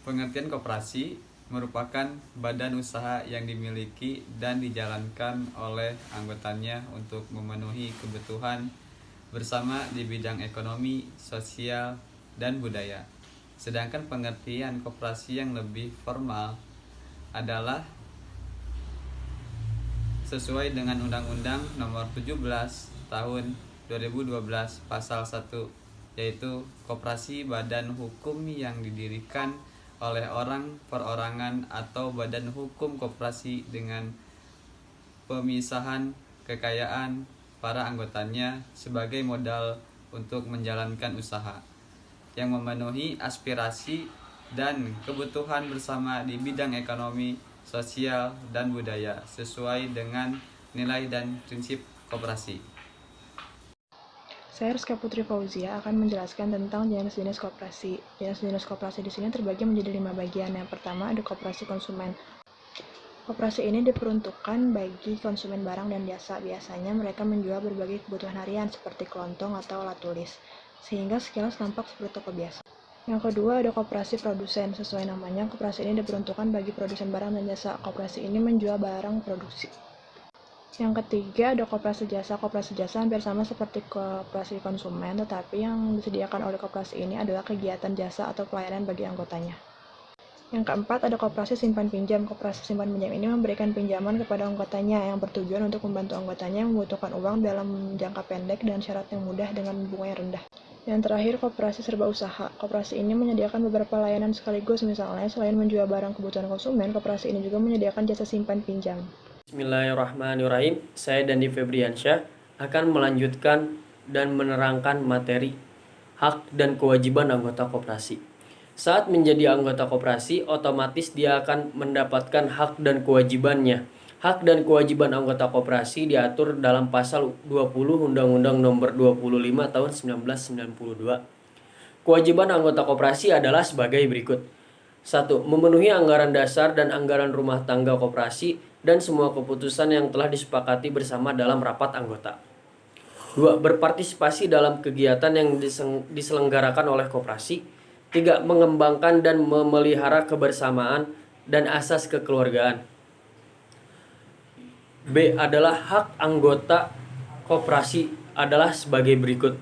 Pengertian koperasi merupakan badan usaha yang dimiliki dan dijalankan oleh anggotanya untuk memenuhi kebutuhan bersama di bidang ekonomi, sosial, dan budaya. Sedangkan pengertian koperasi yang lebih formal adalah sesuai dengan Undang-Undang Nomor 17 Tahun 2012 Pasal 1, yaitu koperasi badan hukum yang didirikan oleh orang perorangan atau badan hukum koperasi dengan pemisahan kekayaan para anggotanya sebagai modal untuk menjalankan usaha yang memenuhi aspirasi dan kebutuhan bersama di bidang ekonomi, sosial, dan budaya sesuai dengan nilai dan prinsip koperasi. Saya Rizka Putri Fauzia akan menjelaskan tentang jenis-jenis koperasi. Jenis-jenis koperasi di sini terbagi menjadi 5 bagian. Yang pertama ada koperasi konsumen. Koperasi ini diperuntukkan bagi konsumen barang dan jasa. Biasanya mereka menjual berbagai kebutuhan harian seperti kelontong atau alat tulis, sehingga sekilas tampak seperti toko biasa. Yang kedua ada koperasi produsen. Sesuai namanya, koperasi ini diperuntukkan bagi produsen barang dan jasa. Koperasi ini menjual barang produksi. Yang ketiga ada koperasi jasa. Koperasi jasa hampir sama seperti koperasi konsumen, tetapi yang disediakan oleh koperasi ini adalah kegiatan jasa atau pelayanan bagi anggotanya. Yang keempat ada koperasi simpan pinjam. Koperasi simpan pinjam ini memberikan pinjaman kepada anggotanya yang bertujuan untuk membantu anggotanya yang membutuhkan uang dalam jangka pendek dan syarat yang mudah dengan bunga yang rendah. Yang terakhir, koperasi serba usaha. Koperasi ini menyediakan beberapa layanan sekaligus, misalnya selain menjual barang kebutuhan konsumen, koperasi ini juga menyediakan jasa simpan pinjam. Bismillahirrahmanirrahim. Saya Dandi Febriansyah akan melanjutkan dan menerangkan materi hak dan kewajiban anggota koperasi. Saat menjadi anggota koperasi, otomatis dia akan mendapatkan hak dan kewajibannya. Hak dan kewajiban anggota koperasi diatur dalam pasal 20 Undang-Undang Nomor 25 Tahun 1992. Kewajiban anggota koperasi adalah sebagai berikut. 1. Memenuhi anggaran dasar dan anggaran rumah tangga koperasi dan semua keputusan yang telah disepakati bersama dalam rapat anggota. 2. Berpartisipasi dalam kegiatan yang diselenggarakan oleh koperasi. 3. Mengembangkan dan memelihara kebersamaan dan asas kekeluargaan. B. Adalah hak anggota koperasi adalah sebagai berikut.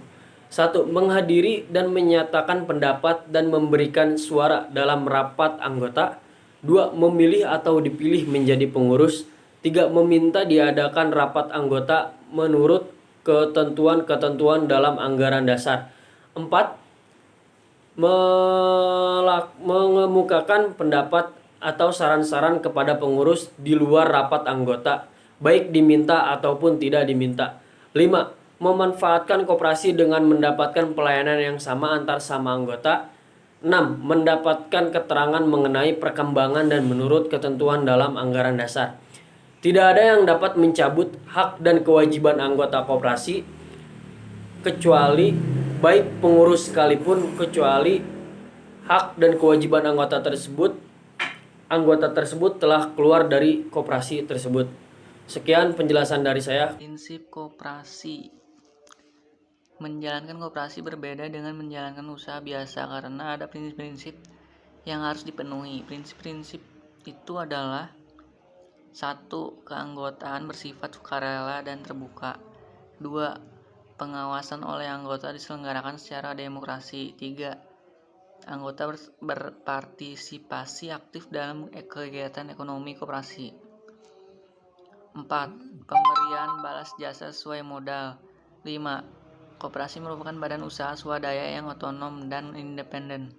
1. Menghadiri dan menyatakan pendapat dan memberikan suara dalam rapat anggota. 2. Memilih atau dipilih menjadi pengurus. 3. Meminta diadakan rapat anggota menurut ketentuan-ketentuan dalam anggaran dasar. 4. Mengemukakan pendapat atau saran-saran kepada pengurus di luar rapat anggota, baik diminta ataupun tidak diminta. 5. Memanfaatkan koperasi dengan mendapatkan pelayanan yang sama antar sama anggota. 6. Mendapatkan keterangan mengenai perkembangan dan menurut ketentuan dalam anggaran dasar. Tidak ada yang dapat mencabut hak dan kewajiban anggota koperasi kecuali baik pengurus sekalipun, kecuali hak dan kewajiban anggota tersebut telah keluar dari koperasi tersebut. Sekian penjelasan dari saya. Prinsip koperasi. Menjalankan koperasi berbeda dengan menjalankan usaha biasa karena ada prinsip-prinsip yang harus dipenuhi. Prinsip-prinsip itu adalah 1. Keanggotaan bersifat sukarela dan terbuka. 2. Pengawasan oleh anggota diselenggarakan secara demokrasi. 3. Anggota berpartisipasi aktif dalam kegiatan ekonomi koperasi. 4. Pemberian balas jasa sesuai modal. 5. Koperasi merupakan badan usaha swadaya yang otonom dan independen.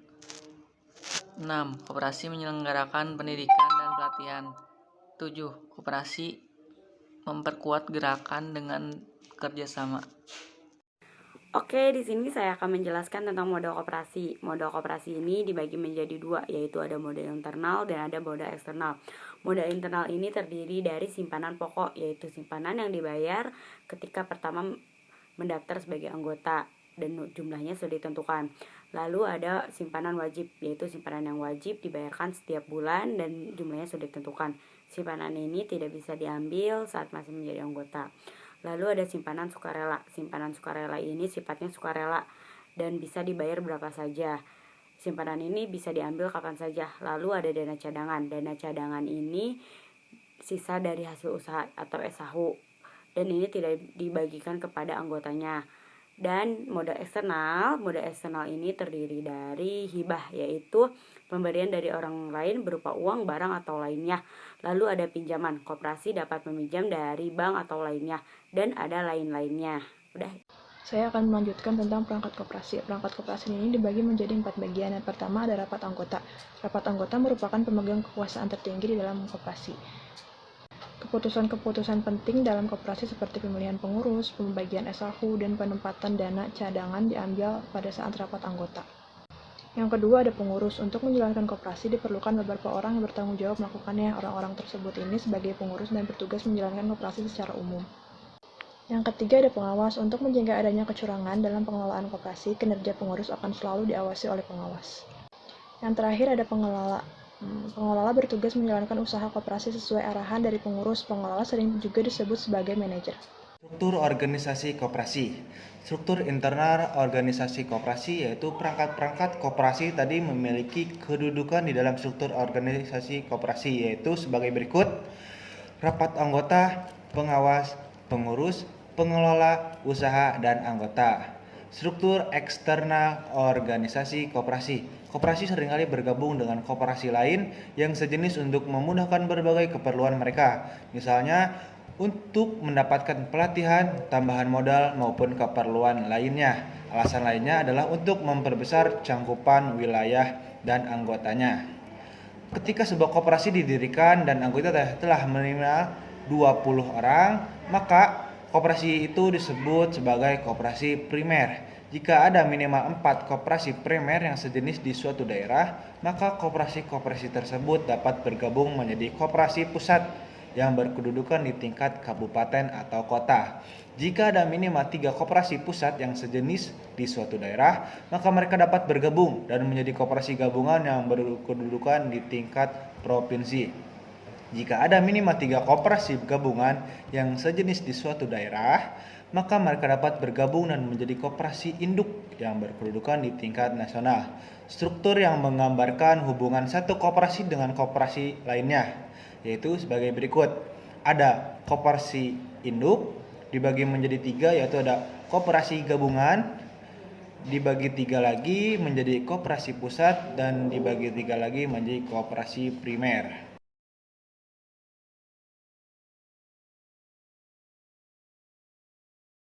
6. Koperasi menyelenggarakan pendidikan dan pelatihan. 7. Koperasi memperkuat gerakan dengan kerjasama. Oke, di sini saya akan menjelaskan tentang model koperasi. Model koperasi ini dibagi menjadi dua, yaitu ada model internal dan ada model eksternal. Model internal ini terdiri dari simpanan pokok, yaitu simpanan yang dibayar ketika pertama mendaftar sebagai anggota dan jumlahnya sudah ditentukan. Lalu ada simpanan wajib, yaitu simpanan yang wajib dibayarkan setiap bulan dan jumlahnya sudah ditentukan. Simpanan ini tidak bisa diambil saat masih menjadi anggota. Lalu ada simpanan sukarela. Simpanan sukarela ini sifatnya sukarela dan bisa dibayar berapa saja. Simpanan ini bisa diambil kapan saja. Lalu ada dana cadangan. Dana cadangan ini sisa dari hasil usaha atau SAHU, dan ini tidak dibagikan kepada anggotanya. Dan modal eksternal ini terdiri dari hibah, yaitu pemberian dari orang lain berupa uang, barang, atau lainnya. Lalu ada pinjaman, koperasi dapat meminjam dari bank atau lainnya, dan ada lain-lainnya. Udah. Saya akan melanjutkan tentang perangkat koperasi. Perangkat koperasi ini dibagi menjadi 4 bagian. Yang pertama ada rapat anggota. Rapat anggota merupakan pemegang kekuasaan tertinggi di dalam koperasi. Keputusan-keputusan penting dalam koperasi seperti pemilihan pengurus, pembagian SAHU, dan penempatan dana cadangan diambil pada saat rapat anggota. Yang kedua ada pengurus. Untuk menjalankan koperasi diperlukan beberapa orang yang bertanggung jawab melakukannya. Orang-orang tersebut ini sebagai pengurus dan bertugas menjalankan koperasi secara umum. Yang ketiga ada pengawas. Untuk mencegah adanya kecurangan dalam pengelolaan koperasi, kinerja pengurus akan selalu diawasi oleh pengawas. Yang terakhir ada pengelola. Pengelola bertugas menjalankan usaha koperasi sesuai arahan dari pengurus. Pengelola sering juga disebut sebagai manajer. Struktur organisasi koperasi. Struktur internal organisasi koperasi yaitu perangkat-perangkat koperasi tadi memiliki kedudukan di dalam struktur organisasi koperasi, yaitu sebagai berikut: rapat anggota, pengawas, pengurus, pengelola, usaha, dan anggota. Struktur eksternal organisasi koperasi. Koperasi seringkali bergabung dengan koperasi lain yang sejenis untuk memudahkan berbagai keperluan mereka. Misalnya, untuk mendapatkan pelatihan, tambahan modal, maupun keperluan lainnya. Alasan lainnya adalah untuk memperbesar cangkupan wilayah dan anggotanya. Ketika sebuah koperasi didirikan dan anggota telah minimal 20 orang, maka koperasi itu disebut sebagai koperasi primer. Jika ada minimal 4 koperasi primer yang sejenis di suatu daerah, maka koperasi-koperasi tersebut dapat bergabung menjadi koperasi pusat yang berkedudukan di tingkat kabupaten atau kota. Jika ada minimal 3 koperasi pusat yang sejenis di suatu daerah, maka mereka dapat bergabung dan menjadi koperasi gabungan yang berkedudukan di tingkat provinsi. Jika ada minimal 3 koperasi gabungan yang sejenis di suatu daerah, maka mereka dapat bergabung dan menjadi koperasi induk yang berkedudukan di tingkat nasional. Struktur yang menggambarkan hubungan satu koperasi dengan koperasi lainnya, yaitu sebagai berikut. Ada koperasi induk, dibagi menjadi 3, yaitu ada koperasi gabungan, dibagi 3 lagi menjadi koperasi pusat, dan dibagi 3 lagi menjadi koperasi primer.